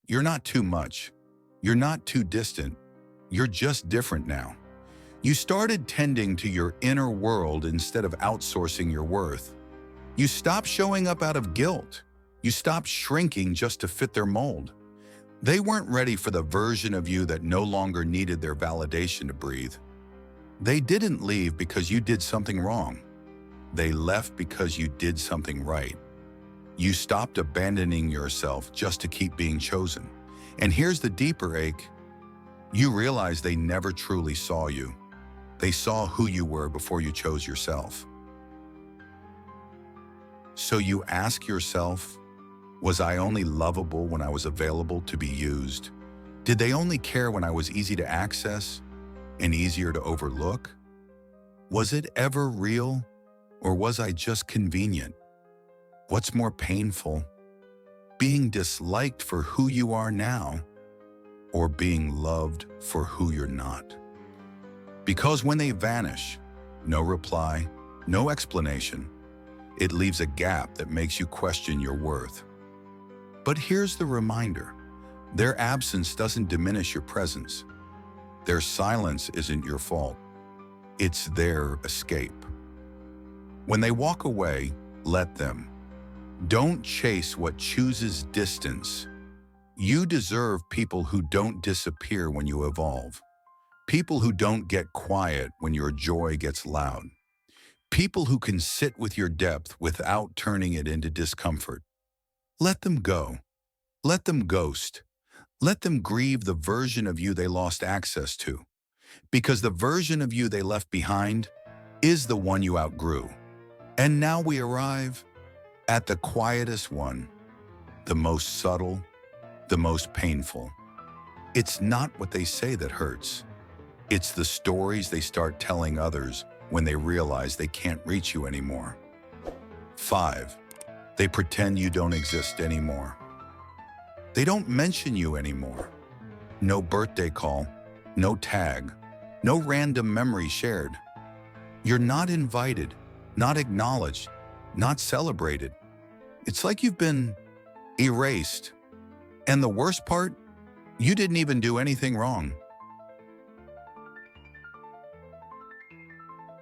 You're not too much. You're not too distant. You're just different now. You started tending to your inner world instead of outsourcing your worth. You stopped showing up out of guilt. You stopped shrinking just to fit their mold. They weren't ready for the version of you that no longer needed their validation to breathe. They didn't leave because you did something wrong. They left because you did something right. You stopped abandoning yourself just to keep being chosen. And here's the deeper ache. You realize they never truly saw you. They saw who you were before you chose yourself. So you ask yourself, was I only lovable when I was available to be used? Did they only care when I was easy to access and easier to overlook? Was it ever real, or was I just convenient? What's more painful, being disliked for who you are now, or being loved for who you're not? Because when they vanish, no reply, no explanation, it leaves a gap that makes you question your worth. But here's the reminder. Their absence doesn't diminish your presence. Their silence isn't your fault. It's their escape. When they walk away, let them. Don't chase what chooses distance. You deserve people who don't disappear when you evolve. People who don't get quiet when your joy gets loud. People who can sit with your depth without turning it into discomfort. Let them go. Let them ghost. Let them grieve the version of you they lost access to. Because the version of you they left behind is the one you outgrew. And now we arrive at the quietest one, the most subtle, the most painful. It's not what they say that hurts. It's the stories they start telling others when they realize they can't reach you anymore. 5. They pretend you don't exist anymore. They don't mention you anymore. No birthday call, no tag, no random memory shared. You're not invited, not acknowledged, not celebrated. It's like you've been erased. And the worst part, you didn't even do anything wrong.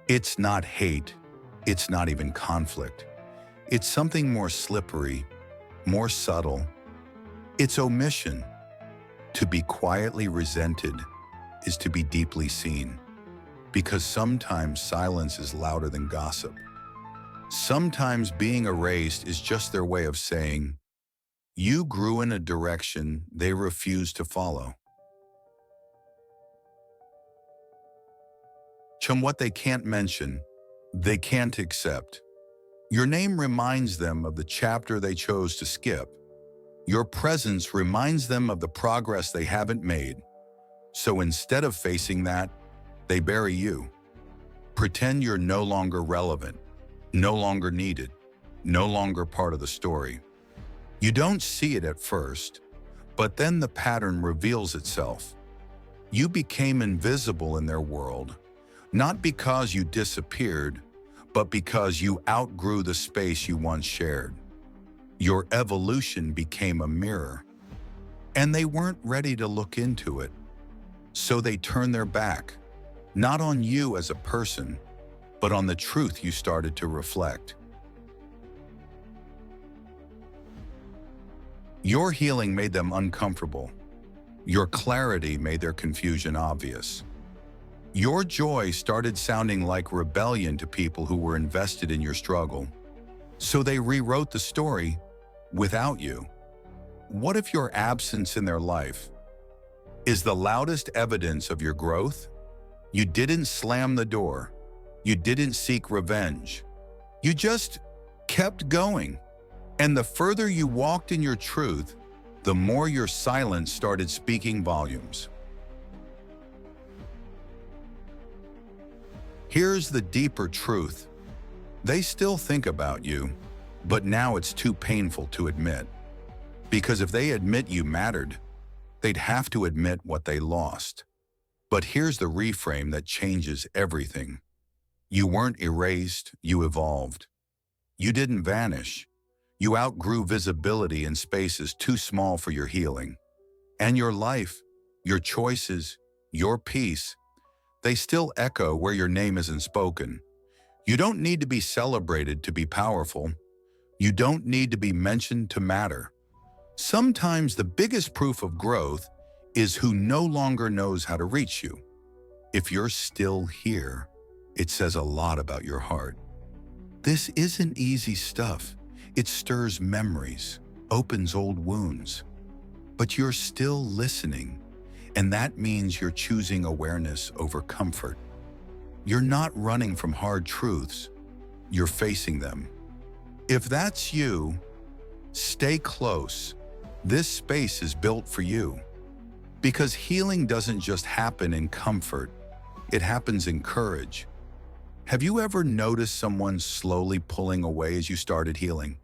It's not hate. It's not even conflict. It's something more slippery, more subtle. It's omission. To be quietly resented is to be deeply seen, because sometimes silence is louder than gossip. Sometimes being erased is just their way of saying, you grew in a direction they refuse to follow. What they can't mention, they can't accept. Your name reminds them of the chapter they chose to skip. Your presence reminds them of the progress they haven't made. So instead of facing that, they bury you. Pretend you're no longer relevant, no longer needed, no longer part of the story. You don't see it at first, but then the pattern reveals itself. You became invisible in their world, not because you disappeared, but because you outgrew the space you once shared. Your evolution became a mirror, and they weren't ready to look into it. So they turned their back, not on you as a person, but on the truth you started to reflect. Your healing made them uncomfortable. Your clarity made their confusion obvious. Your joy started sounding like rebellion to people who were invested in your struggle. So they rewrote the story without you. What if your absence in their life is the loudest evidence of your growth? You didn't slam the door. You didn't seek revenge. You just kept going. And the further you walked in your truth, the more your silence started speaking volumes. Here's the deeper truth. They still think about you, but now it's too painful to admit. Because if they admit you mattered, they'd have to admit what they lost. But here's the reframe that changes everything. You weren't erased, you evolved. You didn't vanish. You outgrew visibility in spaces too small for your healing. And your life, your choices, your peace, they still echo where your name isn't spoken. You don't need to be celebrated to be powerful. You don't need to be mentioned to matter. Sometimes the biggest proof of growth is who no longer knows how to reach you. If you're still here, it says a lot about your heart. This isn't easy stuff. It stirs memories, opens old wounds. But you're still listening, and that means you're choosing awareness over comfort. You're not running from hard truths, you're facing them. If that's you, stay close. This space is built for you. Because healing doesn't just happen in comfort, it happens in courage. Have you ever noticed someone slowly pulling away as you started healing?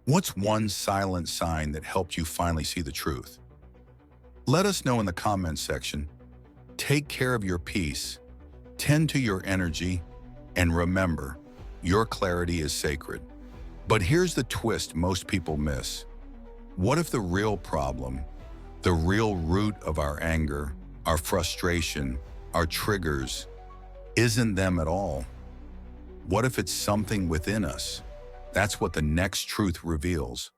What's one silent sign that helped you finally see the truth? Let us know in the comments section. Take care of your peace, tend to your energy, and remember, your clarity is sacred. But here's the twist most people miss. What if the real problem, the real root of our anger, our frustration, our triggers, isn't them at all? What if it's something within us? That's what the next truth reveals.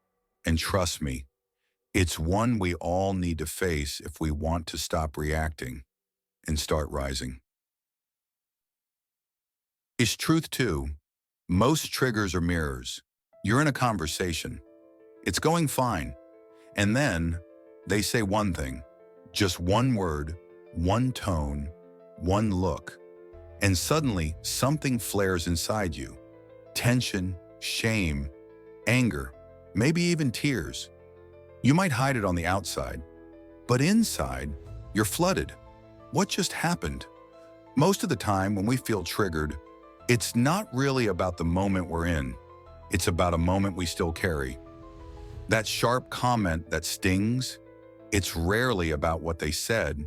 And trust me, it's one we all need to face if we want to stop reacting and start rising. It's truth too. Most triggers are mirrors. You're in a conversation. It's going fine. And then they say one thing, just one word, one tone, one look. And suddenly something flares inside you. Tension, shame, anger, maybe even tears. You might hide it on the outside, but inside, you're flooded. What just happened? Most of the time when we feel triggered, it's not really about the moment we're in. It's about a moment we still carry. That sharp comment that stings, it's rarely about what they said.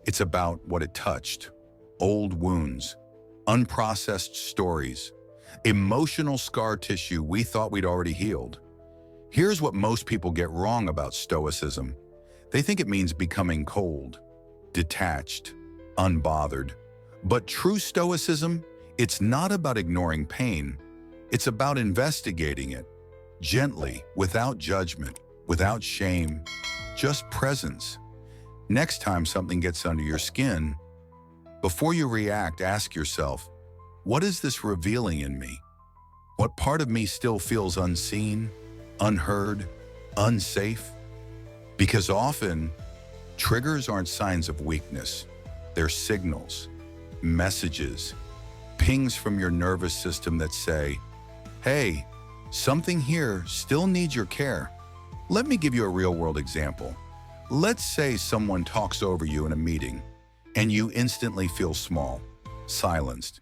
It's about what it touched. Old wounds, unprocessed stories, emotional scar tissue we thought we'd already healed. Here's what most people get wrong about Stoicism. They think it means becoming cold, detached, unbothered. But true Stoicism, it's not about ignoring pain. It's about investigating it, gently, without judgment, without shame, just presence. Next time something gets under your skin, before you react, ask yourself, what is this revealing in me? What part of me still feels unseen, unheard, unsafe? Because often, triggers aren't signs of weakness. They're signals, messages, pings from your nervous system that say, hey, something here still needs your care. Let me give you a real-world example. Let's say someone talks over you in a meeting, and you instantly feel small, silenced.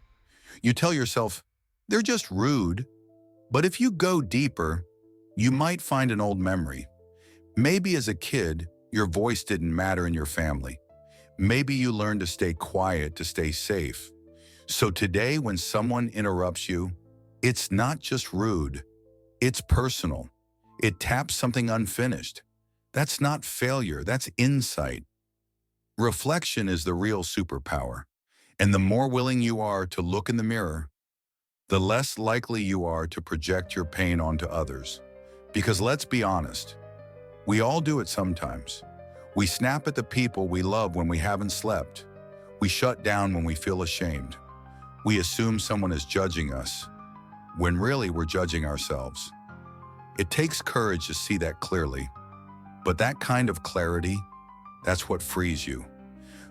You tell yourself, they're just rude. But if you go deeper, you might find an old memory. Maybe as a kid, your voice didn't matter in your family. Maybe you learned to stay quiet to stay safe. So today, when someone interrupts you, it's not just rude, it's personal. It taps something unfinished. That's not failure, that's insight. Reflection is the real superpower. And the more willing you are to look in the mirror, the less likely you are to project your pain onto others. Because let's be honest, we all do it sometimes. We snap at the people we love when we haven't slept. We shut down when we feel ashamed. We assume someone is judging us, when really we're judging ourselves. It takes courage to see that clearly. But that kind of clarity, that's what frees you.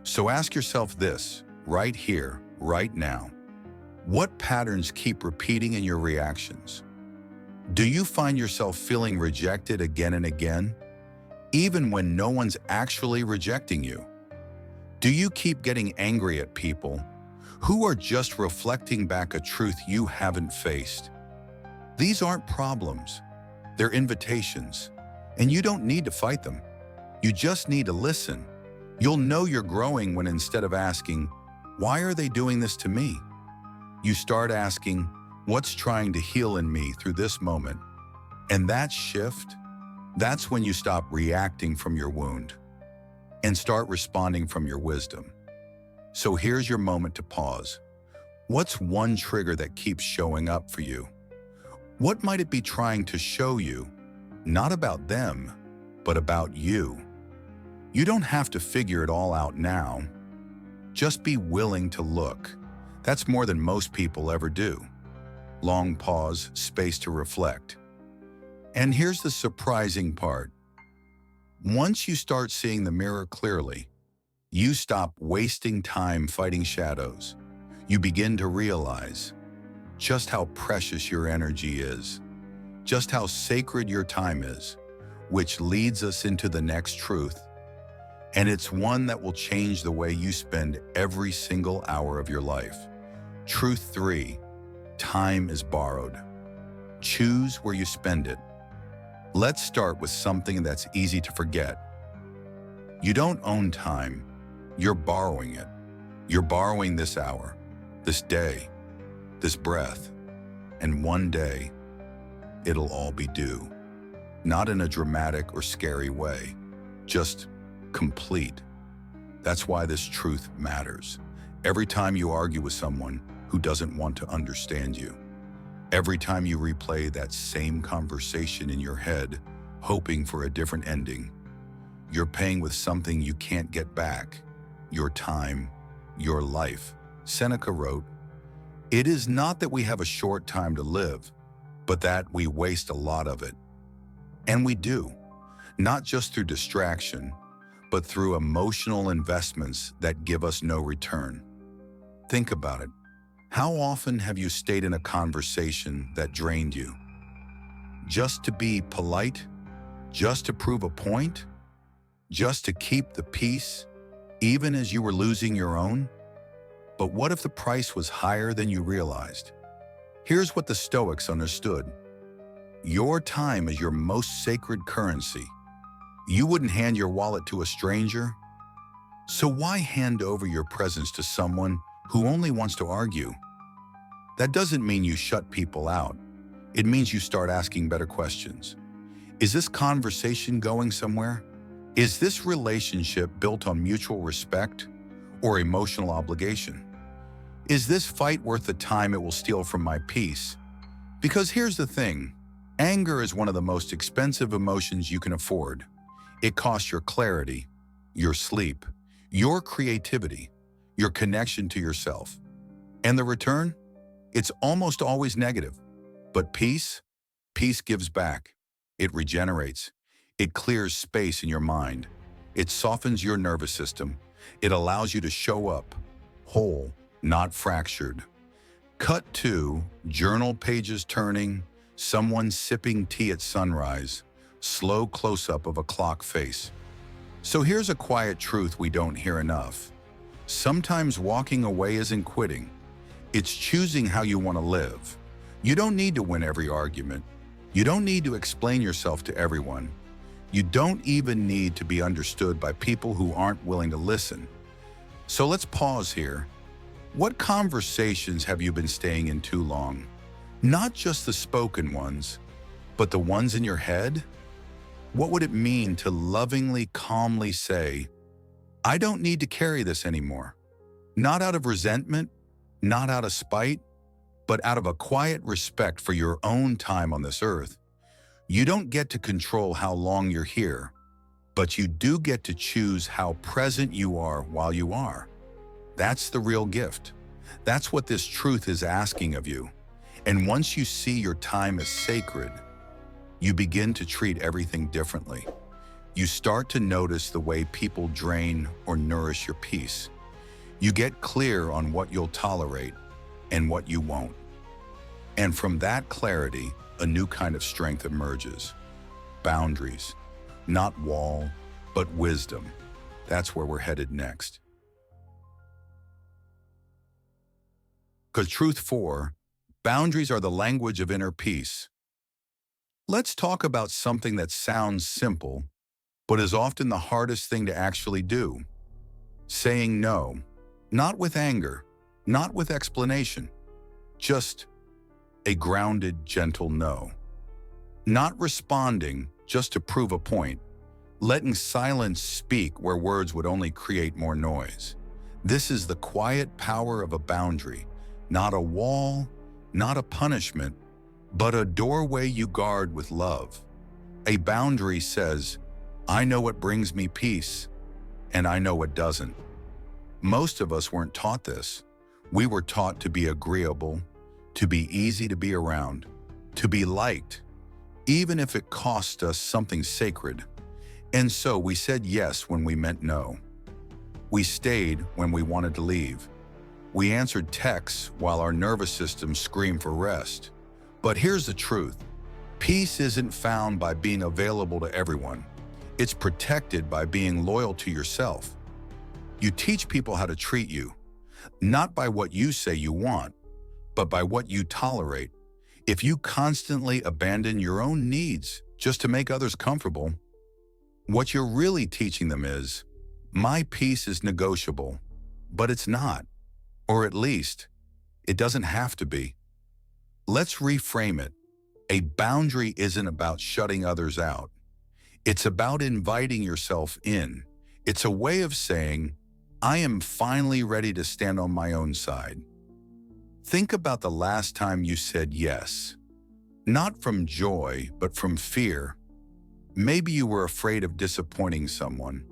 So ask yourself this, right here, right now. What patterns keep repeating in your reactions? Do you find yourself feeling rejected again and again, even when no one's actually rejecting you? Do you keep getting angry at people who are just reflecting back a truth you haven't faced? These aren't problems, they're invitations, and you don't need to fight them. You just need to listen. You'll know you're growing when instead of asking, why are they doing this to me? You start asking, what's trying to heal in me through this moment? And that shift, that's when you stop reacting from your wound. and start responding from your wisdom. So here's your moment to pause. What's one trigger that keeps showing up for you? What might it be trying to show you? Not about them, but about you. You don't have to figure it all out now. Just be willing to look. That's more than most people ever do. Long pause, space to reflect. And here's the surprising part. Once you start seeing the mirror clearly, you stop wasting time fighting shadows. You begin to realize just how precious your energy is, just how sacred your time is, which leads us into the next truth. And it's one that will change the way you spend every single hour of your life. Truth 3, time is borrowed. Choose where you spend it. Let's start with something that's easy to forget. You don't own time, you're borrowing it. You're borrowing this hour, this day, this breath, and one day, it'll all be due. Not in a dramatic or scary way, just complete. That's why this truth matters. Every time you argue with someone who doesn't want to understand you, every time you replay that same conversation in your head, hoping for a different ending, you're paying with something you can't get back, your time, your life. Seneca wrote, "It is not that we have a short time to live, but that we waste a lot of it." And we do, not just through distraction, but through emotional investments that give us no return. Think about it. How often have you stayed in a conversation that drained you? Just to be polite? Just to prove a point? Just to keep the peace, even as you were losing your own? But what if the price was higher than you realized? Here's what the Stoics understood. Your time is your most sacred currency. You wouldn't hand your wallet to a stranger. So why hand over your presence to someone who only wants to argue? That doesn't mean you shut people out. It means you start asking better questions. Is this conversation going somewhere? Is this relationship built on mutual respect or emotional obligation? Is this fight worth the time it will steal from my peace? Because here's the thing, anger is one of the most expensive emotions you can afford. It costs your clarity, your sleep, your creativity, your connection to yourself. And the return? It's almost always negative. But peace gives back. It regenerates. It clears space in your mind. It softens your nervous system. It allows you to show up, whole, not fractured. Cut 2, journal pages turning, someone sipping tea at sunrise, slow close-up of a clock face. So here's a quiet truth we don't hear enough. Sometimes walking away isn't quitting. It's choosing how you want to live. You don't need to win every argument. You don't need to explain yourself to everyone. You don't even need to be understood by people who aren't willing to listen. So let's pause here. What conversations have you been staying in too long? Not just the spoken ones, but the ones in your head? What would it mean to lovingly, calmly say, I don't need to carry this anymore? Not out of resentment, not out of spite, but out of a quiet respect for your own time on this earth. You don't get to control how long you're here, but you do get to choose how present you are while you are. That's the real gift. That's what this truth is asking of you. And once you see your time as sacred, you begin to treat everything differently. You start to notice the way people drain or nourish your peace. You get clear on what you'll tolerate and what you won't. And from that clarity, a new kind of strength emerges. Boundaries, not wall, but wisdom. That's where we're headed next. Because truth 4, boundaries are the language of inner peace. Let's talk about something that sounds simple, but is often the hardest thing to actually do. Saying no, not with anger, not with explanation, just a grounded, gentle no. Not responding just to prove a point, letting silence speak where words would only create more noise. This is the quiet power of a boundary, not a wall, not a punishment, but a doorway you guard with love. A boundary says, I know what brings me peace, and I know what doesn't. Most of us weren't taught this. We were taught to be agreeable, to be easy to be around, to be liked, even if it cost us something sacred. And so we said yes when we meant no. We stayed when we wanted to leave. We answered texts while our nervous system screamed for rest. But here's the truth. Peace isn't found by being available to everyone. It's protected by being loyal to yourself. You teach people how to treat you, not by what you say you want, but by what you tolerate. If you constantly abandon your own needs just to make others comfortable, what you're really teaching them is, my peace is negotiable, but it's not. Or at least, it doesn't have to be. Let's reframe it. A boundary isn't about shutting others out. It's about inviting yourself in. It's a way of saying, I am finally ready to stand on my own side. Think about the last time you said yes. Not from joy, but from fear. Maybe you were afraid of disappointing someone,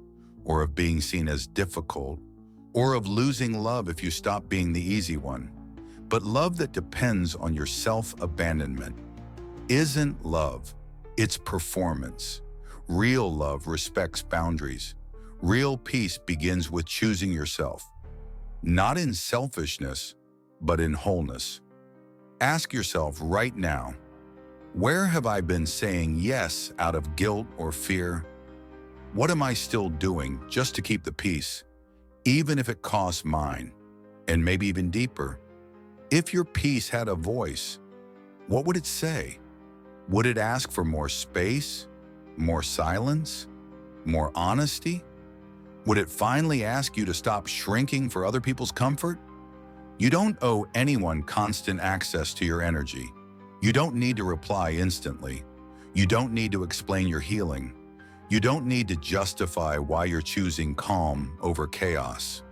or of being seen as difficult, or of losing love if you stop being the easy one. But love that depends on your self-abandonment isn't love, it's performance. Real love respects boundaries. Real peace begins with choosing yourself, not in selfishness, but in wholeness. Ask yourself right now, where have I been saying yes out of guilt or fear? What am I still doing just to keep the peace, even if it costs mine? And maybe even deeper, if your peace had a voice, what would it say? Would it ask for more space, more silence, more honesty? Would it finally ask you to stop shrinking for other people's comfort? You don't owe anyone constant access to your energy. You don't need to reply instantly. You don't need to explain your healing. You don't need to justify why you're choosing calm over chaos.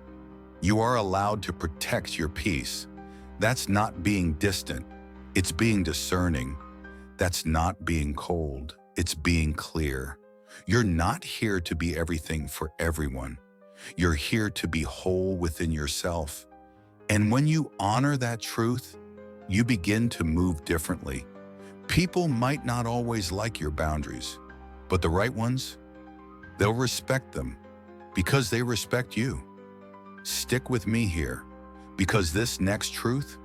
You are allowed to protect your peace. That's not being distant. It's being discerning. That's not being cold. It's being clear. You're not here to be everything for everyone. You're here to be whole within yourself. And when you honor that truth, you begin to move differently. People might not always like your boundaries, but the right ones, they'll respect them because they respect you. Stick with me here, because this next truth,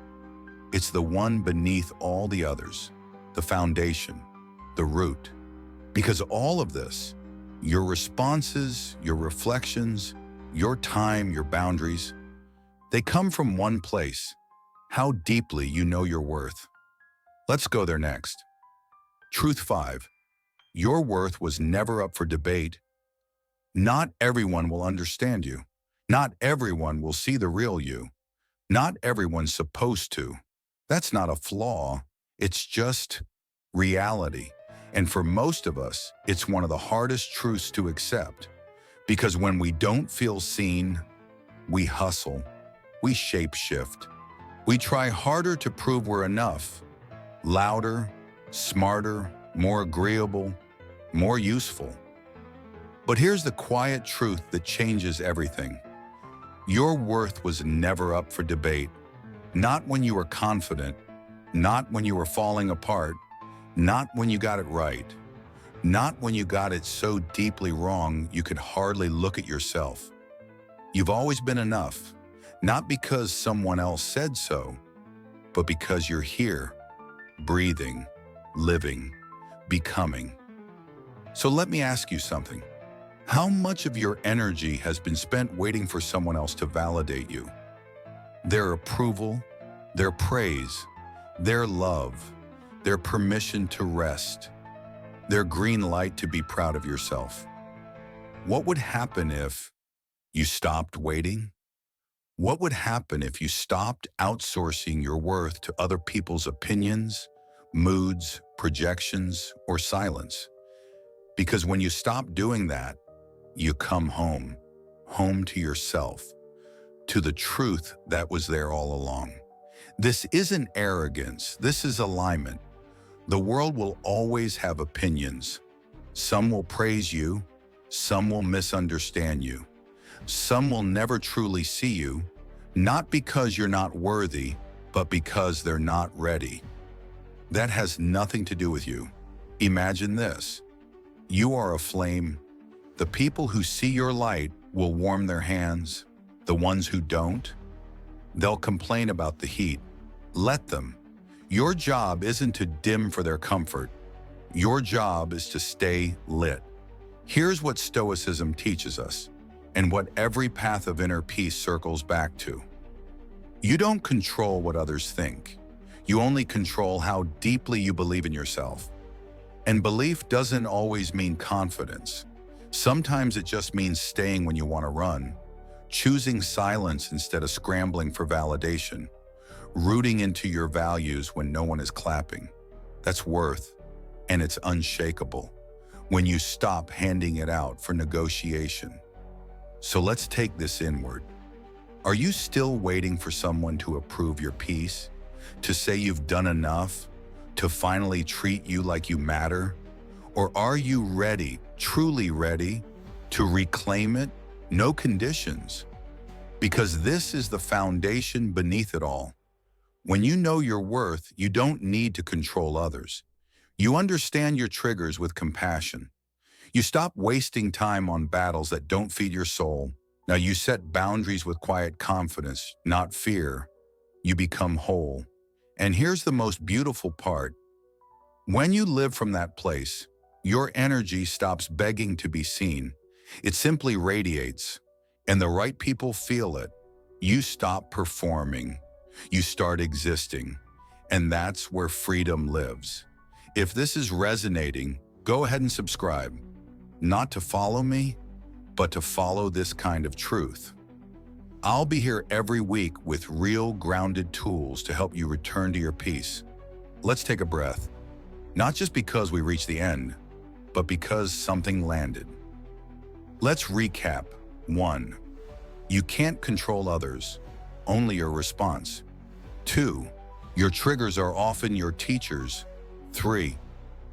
it's the one beneath all the others, the foundation, the root. Because all of this, your responses, your reflections, your time, your boundaries, they come from one place: how deeply you know your worth. Let's go there next. Truth 5. Your worth was never up for debate. Not everyone will understand you. Not everyone will see the real you. Not everyone's supposed to. That's not a flaw. It's just reality. And for most of us, it's one of the hardest truths to accept. Because when we don't feel seen, we hustle, we shapeshift. We try harder to prove we're enough, louder, smarter, more agreeable, more useful. But here's the quiet truth that changes everything. Your worth was never up for debate. Not when you were confident, not when you were falling apart, not when you got it right, not when you got it so deeply wrong you could hardly look at yourself. You've always been enough, not because someone else said so, but because you're here, breathing, living, becoming. So let me ask you something. How much of your energy has been spent waiting for someone else to validate you? Their approval, their praise, their love, their permission to rest, their green light to be proud of yourself. What would happen if you stopped waiting? What would happen if you stopped outsourcing your worth to other people's opinions, moods, projections, or silence? Because when you stop doing that, you come home, home to yourself, to the truth that was there all along. This isn't arrogance, this is alignment. The world will always have opinions. Some will praise you, some will misunderstand you. Some will never truly see you, not because you're not worthy, but because they're not ready. That has nothing to do with you. Imagine this. You are a flame. The people who see your light will warm their hands. The ones who don't, they'll complain about the heat. Let them. Your job isn't to dim for their comfort. Your job is to stay lit. Here's what Stoicism teaches us, and what every path of inner peace circles back to. You don't control what others think. You only control how deeply you believe in yourself. And belief doesn't always mean confidence. Sometimes it just means staying when you want to run, choosing silence instead of scrambling for validation, rooting into your values when no one is clapping. That's worth, and it's unshakable when you stop handing it out for negotiation. So let's take this inward. Are you still waiting for someone to approve your peace, to say you've done enough, to finally treat you like you matter? Or are you ready, truly ready, to reclaim it? No conditions. Because this is the foundation beneath it all. When you know your worth, you don't need to control others. You understand your triggers with compassion. You stop wasting time on battles that don't feed your soul. Now you set boundaries with quiet confidence, not fear. You become whole. And here's the most beautiful part. When you live from that place, your energy stops begging to be seen. It simply radiates, and the right people feel it. You stop performing. You start existing. And that's where freedom lives. If this is resonating, go ahead and subscribe. Not to follow me, but to follow this kind of truth. I'll be here every week with real, grounded tools to help you return to your peace. Let's take a breath. Not just because we reached the end, but because something landed. Let's recap. 1. You can't control others, only your response. 2. Your triggers are often your teachers. 3.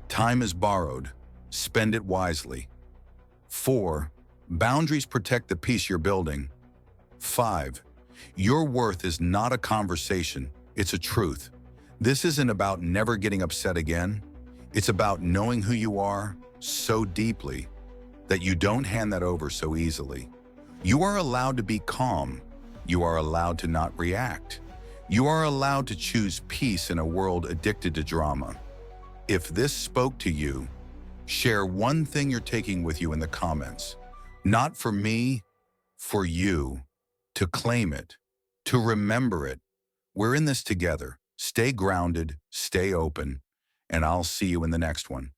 Time is borrowed. Spend it wisely. 4. Boundaries protect the peace you're building. 5. Your worth is not a conversation, it's a truth. This isn't about never getting upset again. It's about knowing who you are so deeply that you don't hand that over so easily. You are allowed to be calm. You are allowed to not react. You are allowed to choose peace in a world addicted to drama. If this spoke to you, share one thing you're taking with you in the comments. Not for me, for you. To claim it, to remember it. We're in this together. Stay grounded, stay open, and I'll see you in the next one.